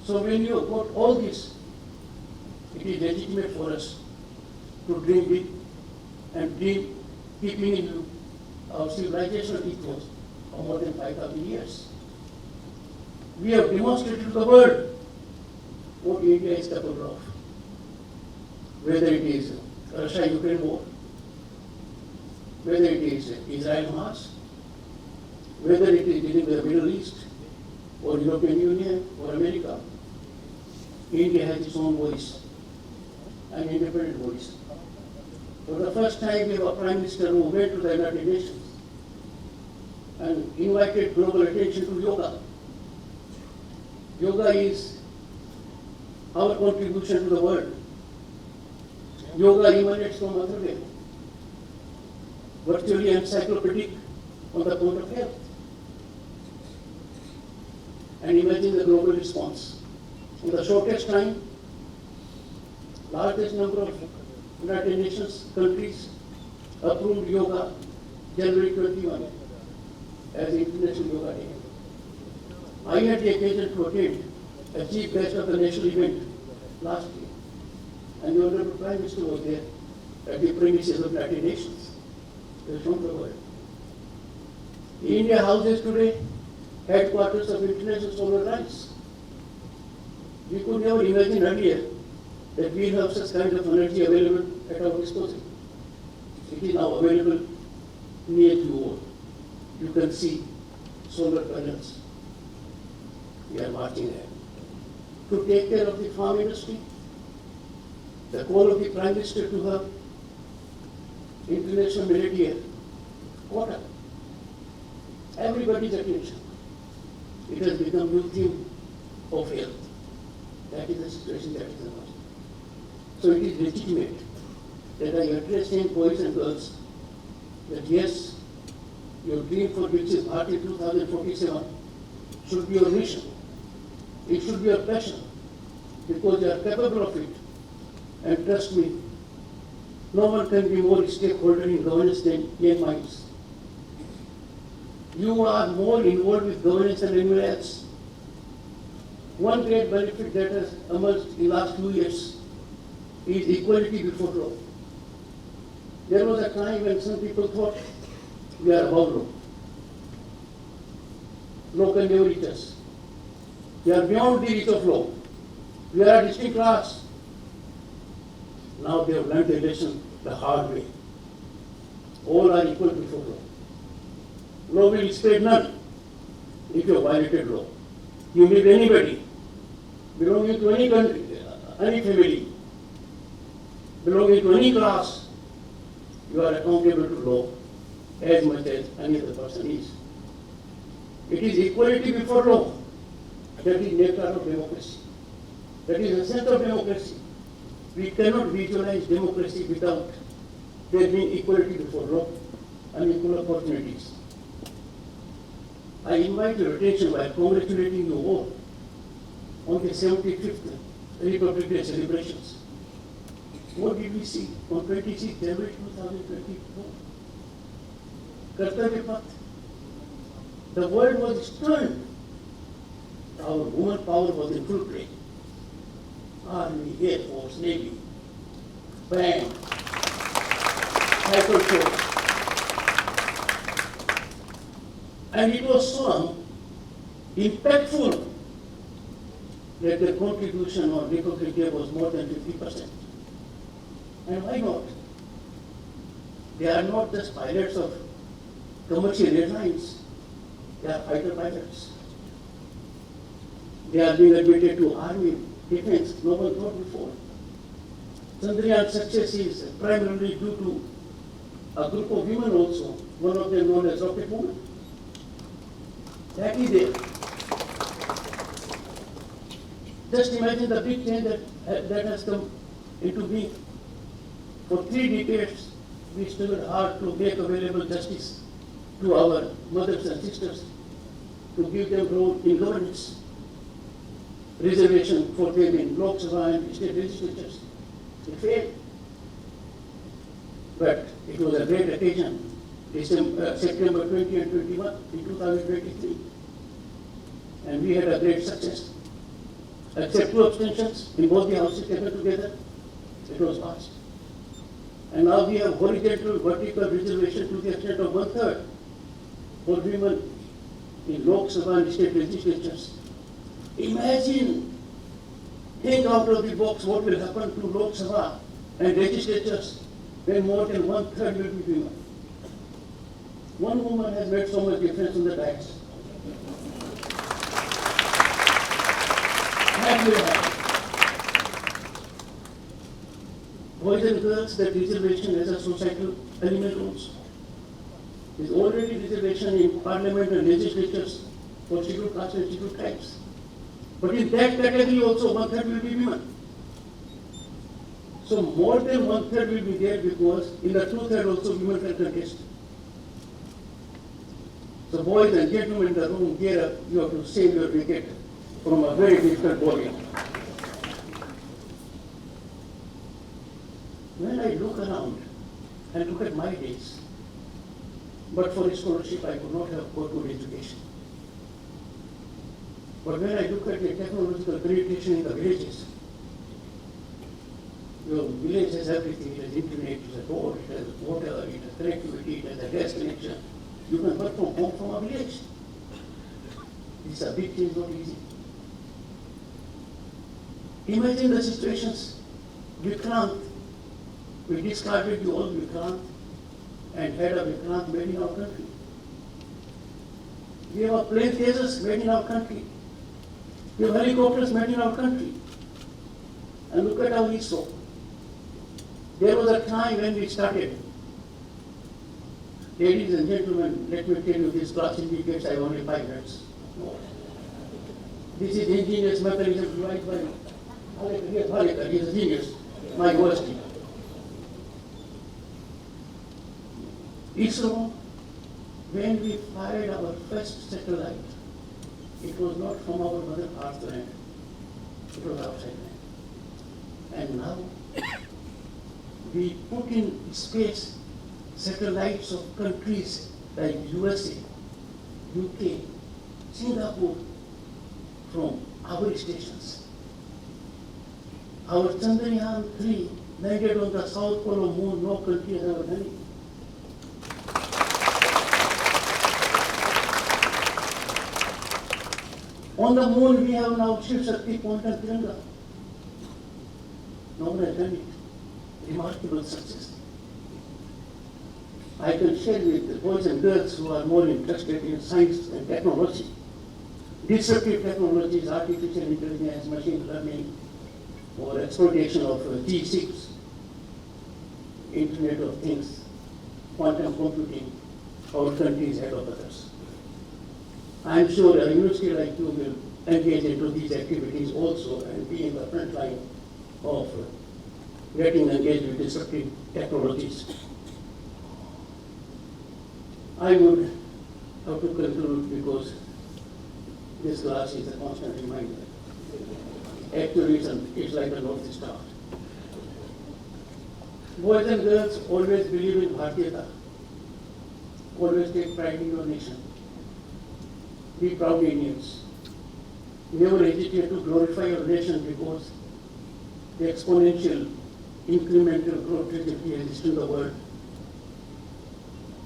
So when you got all this, it is legitimate for us to dream big and dream keeping in view our civilizational ethos of more than 5,000 years. We have demonstrated to the world what India is capable of. Whether it is Russia-Ukraine war, whether it is Israel-Hamas, whether it is dealing with the Middle East, or European Union, or America, India has its own voice, an independent voice. For the first time, we have a Prime Minister who went to the United Nations and invited global attention to yoga. Yoga is our contribution to the world. Yoga emanates from Atharvaveda, virtually encyclopedic on the point of health. And imagine the global response. In the shortest time, largest number of United Nations countries approved yoga January 21 as International Yoga Day. I had the occasion to attend as chief guest of the national event last year, and the Honorable Prime Minister was there at the premises of United Nations. They were from the world. India houses today headquarters of International Solar Alliance. We could never imagine earlier that we have such kind of energy available at our disposal. It is now available near you all. You can see solar panels. We are marching there. To take care of the farm industry, the call of the Prime Minister to have International Millet Year quota. Everybody's attention. It has become new theme of health. That is the situation that is about. So it is legitimate that I address young boys and girls that yes, your dream for which is Bharti 2047 should be your mission. It should be your passion because you are capable of it. And trust me, no one can be more stakeholder in governance than young minds. You are more involved with governance than anyone else. One great benefit that has emerged in the last 2 years is equality before law. There was a time when some people thought we are above law. Law can never reach us. We are beyond the reach of law. We are a distinct class. Now they have learned the lesson the hard way. All are equal before law. Law will spare none if you have violated law. You meet anybody belonging to any country, any family, belonging to any class, you are accountable to law as much as any other person is. It is equality before law. That is nectar of democracy. That is the essence of democracy. We cannot visualize democracy without there being equality before law and equal opportunities. I invite your attention by congratulating you all on the 75th Republic Day celebrations. What did we see on 26 January 2024? Kartavya Path. The world was stunned. Our woman power was in full play. Army, Air Force, Navy, band, cycle shows. And it was so impactful that the contribution on Republic Day was more than 50%. And why not? They are not just pilots of commercial airlines, they are fighter pilots. They are being admitted to army, defense, no one thought before. Chandrayaan's success is primarily due to a group of women also, one of them known as Rocket Woman. That is there. Just imagine the big change that has come into being. For 3 decades, we struggled hard to make available justice to our mothers and sisters, to give them role in governance. Reservation for them in Lok Sabha and state legislatures. It failed. But it was a great occasion, September 20 and 21 in 2023. And we had a great success. Except 2 abstentions in both the houses taken together, it was passed. And now we have horizontal, vertical reservation to the extent of 1/3 for women in Lok Sabha and state legislatures. Imagine, think out of the box what will happen to Lok Sabha and legislatures when more than 1/3 will be women. One woman has made so much difference in the dais. That will happen. Boys and girls, that reservation as a societal element also. There is already reservation in parliament and legislatures for scheduled castes and scheduled tribes. But in that category also 1/3 will be women. So more than one third will be there because in the two third also women can contest. So boys and gentlemen in the room, gear up, you have to save your wicket from a very difficult bowling. When I look around and look at my days, but for a scholarship I could not have got good education. But when I look at the technological penetration in the villages, your village has everything, it has internet, it has road, it has water, it has connectivity, it has a gas connection. You can work from home from a village. This is a big change, not easy. Imagine the situations. Vikrant, we discarded the old Vikrant and had a Vikrant made in our country. We have plane phasers made in our country. We have helicopters made in our country. And look at how ISRO. There was a time when we started. Ladies and gentlemen, let me tell you, this class indicates I have only 5 minutes. This is ingenious mechanism devised by Halekar. He is a genius, my university. ISRO, when we fired our first satellite, it was not from our mother Earth land, it was outside land. And now, we put in space satellites of countries like USA, UK, Singapore, from our stations. Our Chandrayaan 3 landed on the south pole of moon, no country has ever done it. On the moon we have now Shiv Shakti Point and Tiranga. No one has done it. Remarkable success. I can share with the boys and girls who are more interested in science and technology. Disruptive technologies, artificial intelligence, machine learning, or exploitation of G6, Internet of Things, quantum computing, our country is ahead of others. I am sure a university like you will engage into these activities also and be in the front line of getting engaged with disruptive technologies. I would have to conclude because this class is a constant reminder. Actually, it's like a North Star. Boys and girls always believe in Bhartiyata. Always take pride in your nation. Be proud Indians. Never hesitate to glorify your nation because the exponential, incremental growth trajectory exists in the world.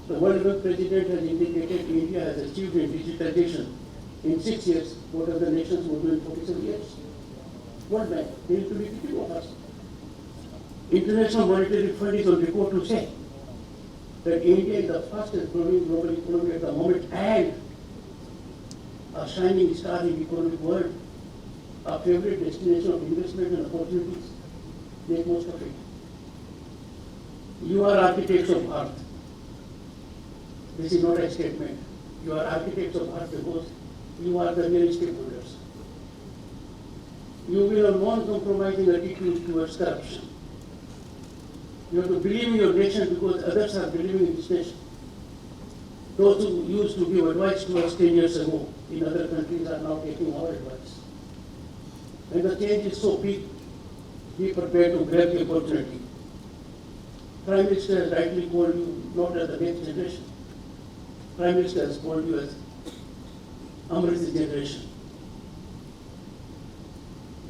The World Bank President has indicated India has achieved in digitalization in 6 years what other nations would do in 47 years. World Bank, they need to be critical of us. International Monetary Fund is on record to say that India is the fastest growing global economy at the moment and a shining star in the economic world, a favorite destination of investment and opportunities. Make most of it. You are architects of Bharat. This is not a statement. You are architects of Bharat because you are the main stakeholders. You will have non-compromising attitude towards corruption. You have to believe in your nation because others are believing in this nation. Those who used to give advice to us 10 years ago in other countries are now taking our advice. When the change is so big, be prepared to grab the opportunity. Prime Minister has rightly called you not as the next generation. Prime Minister has called you as Amrit generation.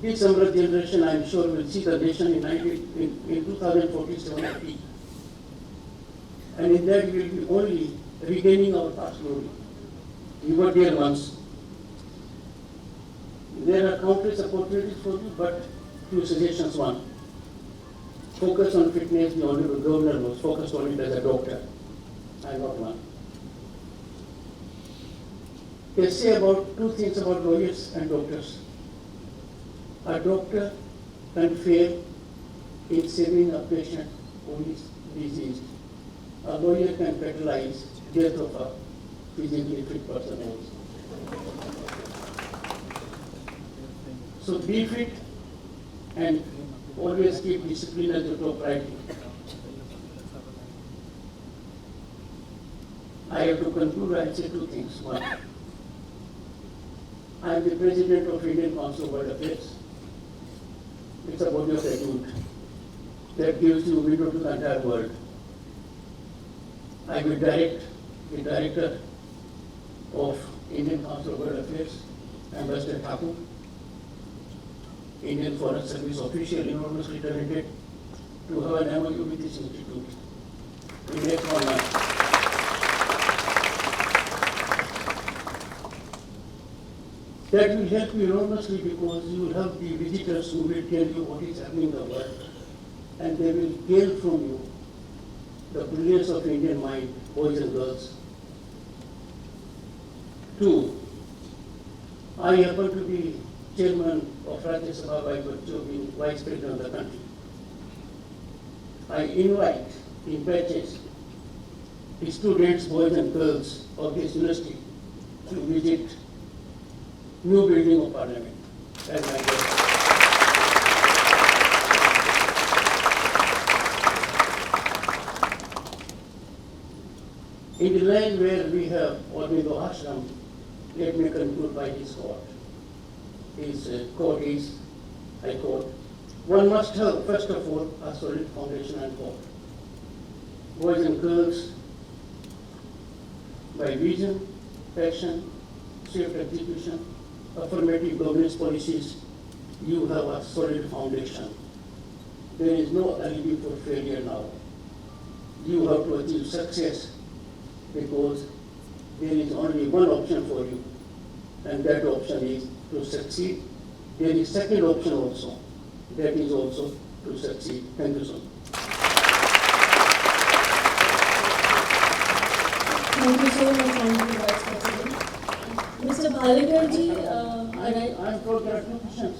This Amrit generation, I am sure, will see the nation in 2047 at peak. And in that we will be only regaining our past glory. You were dear ones. There are countless opportunities for you, but few suggestions. One, focus on fitness. The Honorable Governor was focused on it as a doctor. I am not one. They say about 2 things about lawyers and doctors. A doctor can fail in saving a patient who is diseased. A lawyer can catalyze death of a physically fit person also. So be fit and always keep discipline as the top priority. I have to conclude, I'll say two things. One, I am the President of Indian Council of World Affairs. It's a body of statute that gives you window to the entire world. I will direct the Director of Indian Council of World Affairs, Ambassador Thakur, Indian Foreign Service official, enormously talented, to have an MOU with this institute. In next 1 month. That will help you enormously because you will have the visitors who will tell you what is happening in the world, and they will gain from you the brilliance of Indian mind, boys and girls. Two, I happen to be chairman of Rajya Sabha by virtue of being vice president of the country. I invite in batches the students, boys and girls of this university to visit new building of parliament as my guest. In the land where we have Aurobindo Ashram, let me conclude by his quote. His quote is, I quote, one must have, first of all, a solid foundation and core. Boys and girls, by vision, passion, swift execution, affirmative governance policies, you have a solid foundation. There is no alibi for failure now. You have to achieve success because there is only one option for you, and that option is to succeed. There is second option also, that is also to succeed. Thank you so much. Thank you so much, Honorable Vice President. Mr. Balagarji, I am told there are two questions.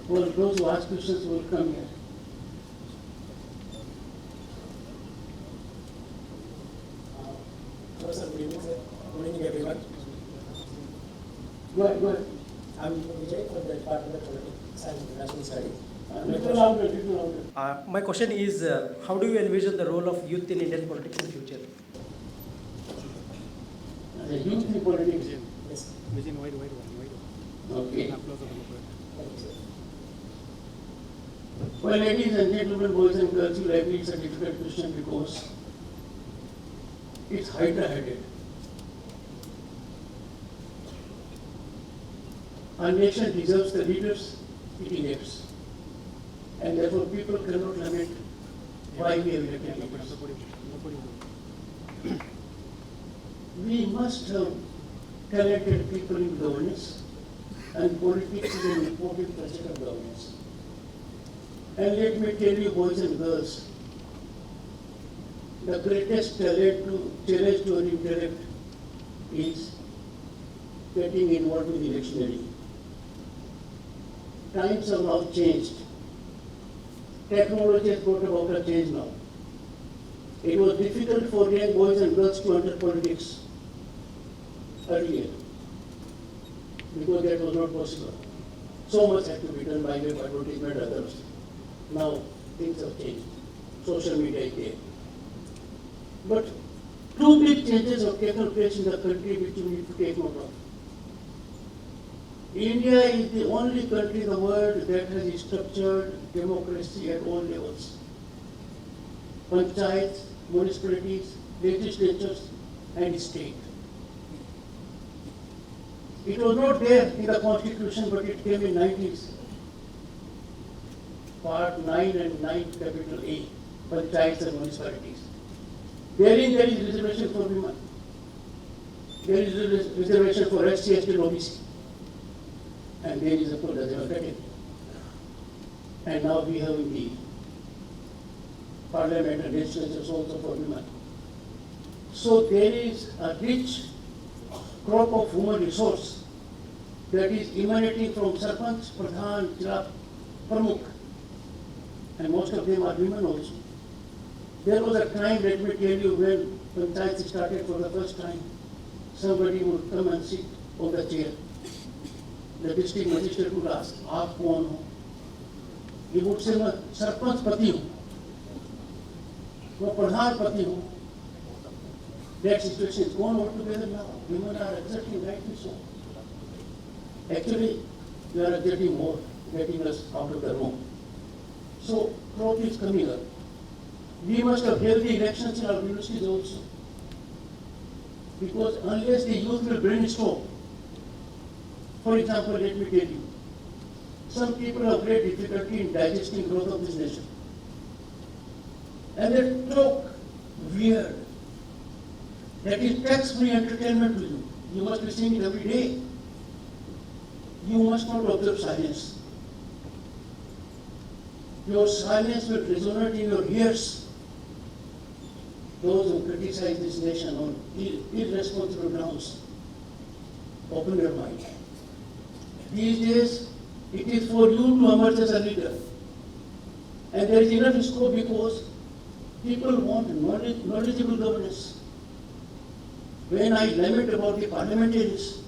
Well, those who ask questions will come here. Sir, good evening, sir. Good evening, everyone. Go ahead. I'm Vijay from the Department of Politics and International Studies. Little louder. My question is, how do you envision the role of youth in Indian politics in future? The youth in politics. Yes. Okay. Thank you, sir. Well, ladies and gentlemen, boys and girls, you agree it's a difficult question because it's hydra-headed. Our nation deserves the leaders it elects, and therefore people cannot lament why we have elected leaders. We must have talented people in governance, and politics is an important facet of governance. And let me tell you, boys and girls, the greatest challenge to an intellect is getting involved in electioneering. Times have now changed. Technology has brought about a change now. It was difficult for young boys and girls to enter politics earlier because that was not possible. So much had to be done by way of advertisement and others. Now things have changed. Social media is there. But two big changes have taken place in the country which you need to take note of. India is the only country in the world that has structured democracy at all levels. Panchayats, municipalities, legislatures, and state. It was not there in the constitution, but it came in 90s. Part 9 and 9, capital A, Panchayats and municipalities. Therein there is reservation for women. There is reservation for SC, ST, and OBC. And there is, of course, the Democratic. And now we have in the parliament and legislatures also for women. So there is a rich crop of human resource that is emanating from Sarpanch, Pradhan, Jila, Pramukh. And most of them are women also. There was a time, let me tell you, when Panchayat started for the first time, somebody would come and sit on the chair. The district magistrate would ask, "Aap kaun ho?" He would say, मैं सरपंच पति हूँ, मैं प्रधान पति हूँ. That situation is gone altogether now. Women are accepting rightly so. Actually, they are getting more, getting us out of the room. So, growth is coming up. We must have healthy elections in our universities also. Because unless the youth will brainstorm, for example, let me tell you, some people have great difficulty in digesting growth of this nation. And they talk weird. That is tax-free entertainment to you. You must be seeing it every day. You must not observe silence. Your silence will resonate in your ears. Those who criticize this nation on irresponsible grounds, open your mind. These days, it is for you to emerge as a leader. And there is enough scope because people want knowledgeable governance. When I lament about the parliamentaries,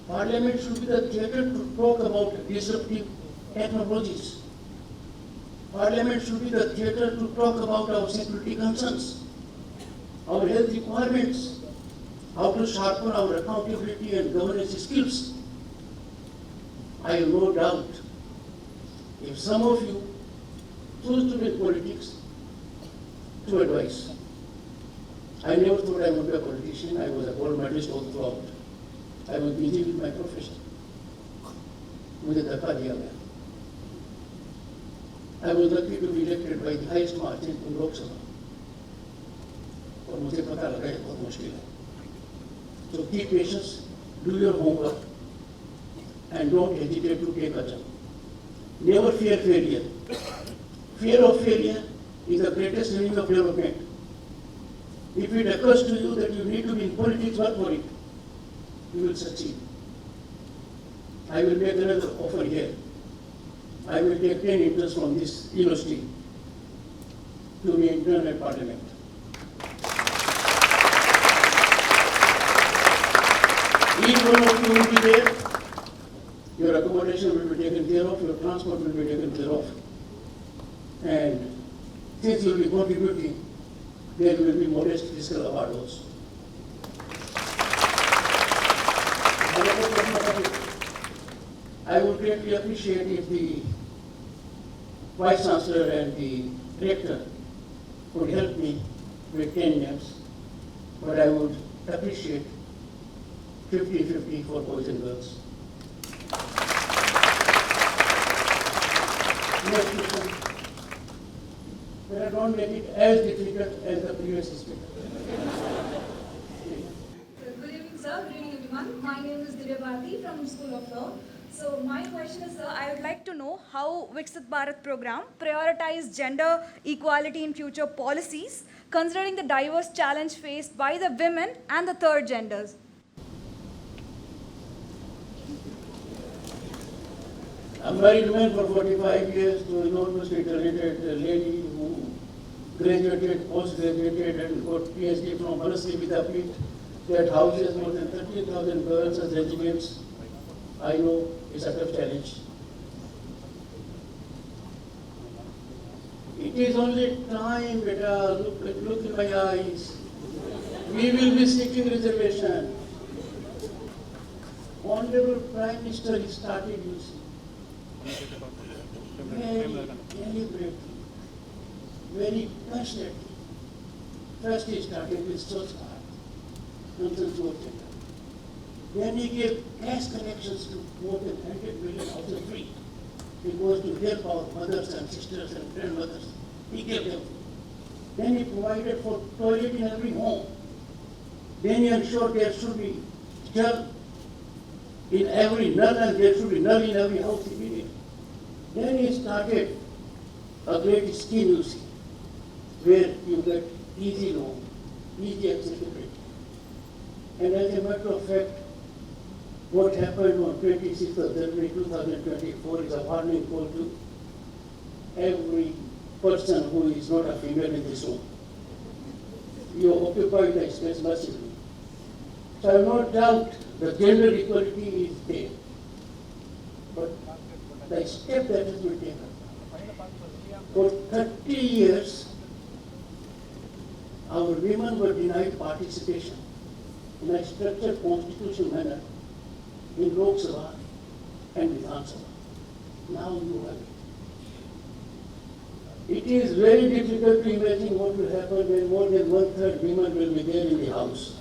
Parliament should be the theatre to talk about disruptive technologies. Parliament should be the theatre to talk about our security concerns, our health requirements, how to sharpen our accountability and governance skills. I have no doubt if some of you choose to be in politics, to advise. I never thought I would be a politician. I was a gold medalist all throughout. I was busy with my profession. मुझे धक्का दिया गया. I was lucky to be elected by the highest margin in Lok Sabha. और मुझे पता लगा ये बहुत मुश्किल है. So keep patience, do your homework, and don't hesitate to take a jump. Never fear failure. Fear of failure is the greatest enemy of development. If it occurs to you that you need to be in politics, work for it. You will succeed. I will make another offer here. I will take 10 interns from this university to be intern at Parliament. Each one of you will be there. Your accommodation will be taken care of, your transport will be taken care of. And since you will be contributing, there will be modest fiscal award also. I would greatly appreciate if the Vice Chancellor and the Rector would help me with 10 years, but I would appreciate 50-50 for boys and girls. Next question. But I don't make it as difficult as the previous speaker. Good evening, sir. Good evening, everyone. My name is Divya Bharati from School of Law. So my question is, sir, I would like to know how Viksit Bharat program prioritize gender equality in future policies, considering the diverse challenge faced by the women and the third genders. I'm married man for 45 years to an enormously talented lady who graduated, post-graduated and got PhD from Manasi Vidyapith. That houses more than 30,000 girls as residents. I know it's a tough challenge. It is only time, beta, look in my eyes. We will be seeking reservation. Honorable Prime Minister started this very deliberately, very passionately. First he started with Swachh Bharat. Then he gave cash connections to more than 100 million houses free. Because to help our mothers and sisters and grandmothers, he gave them. Then he provided for toilet in every home. Then he ensured there should be jal in every null and there should be null in every house immediately. Then he started a great scheme, you see, where you get easy loan, easy accessibility. And as a matter of fact, what happened on 26th of January 2024 is a warning call to every person who is not a female in this room. You occupy the space massively. So I have no doubt that gender equality is there. But the step that has been taken For 30 years, our women were denied participation in a structured constitutional manner in Lok Sabha and Vidhan Sabha. Now you have it. It is very difficult to imagine what will happen when more than 1/3 women will be there in the House.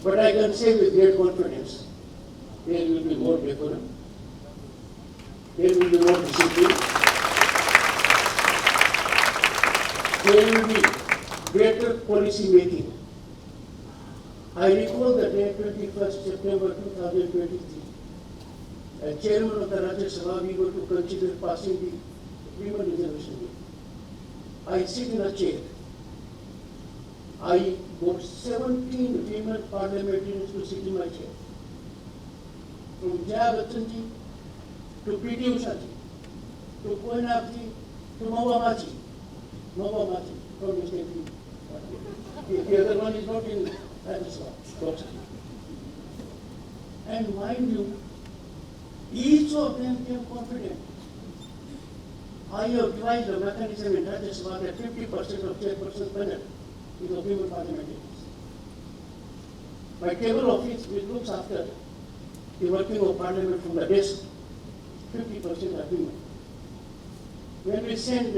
But I can say with great confidence, there will be more decorum, there will be more discipline, there will be better policy making. I recall the day 21st September 2023. As chairman of the Rajya Sabha, we were to consider passing the Women Reservation Bill. I sit in a chair. I got 17 women parliamentarians to sit in my chair. From Jaya Bachchan ji to P.T. Usha ji, to Koinab ji, to Mahua Machi from the state. The other one is not in Rajya Sabha. And mind you, each of them came confident. I have devised a mechanism in Rajya Sabha that 50% of chairperson's panel is of women parliamentarians. My table office, which looks after the working of parliament from the desk, 50% are women. When we send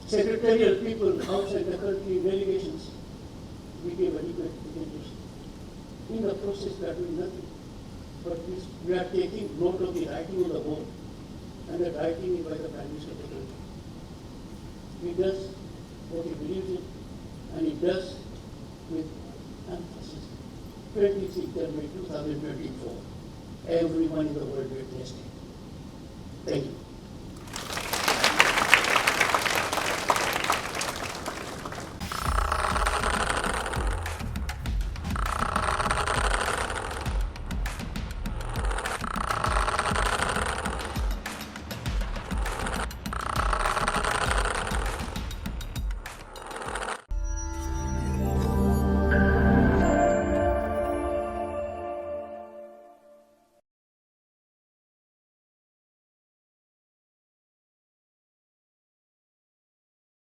secretarial people outside the country delegations, we give adequate representation. In the process, we are doing nothing. But we are taking note of the writing on the board, and that writing is by the Prime Minister of the country. He does what he believes in, and he does with emphasis. 26th January 2024, everyone in the world will test it. Thank you.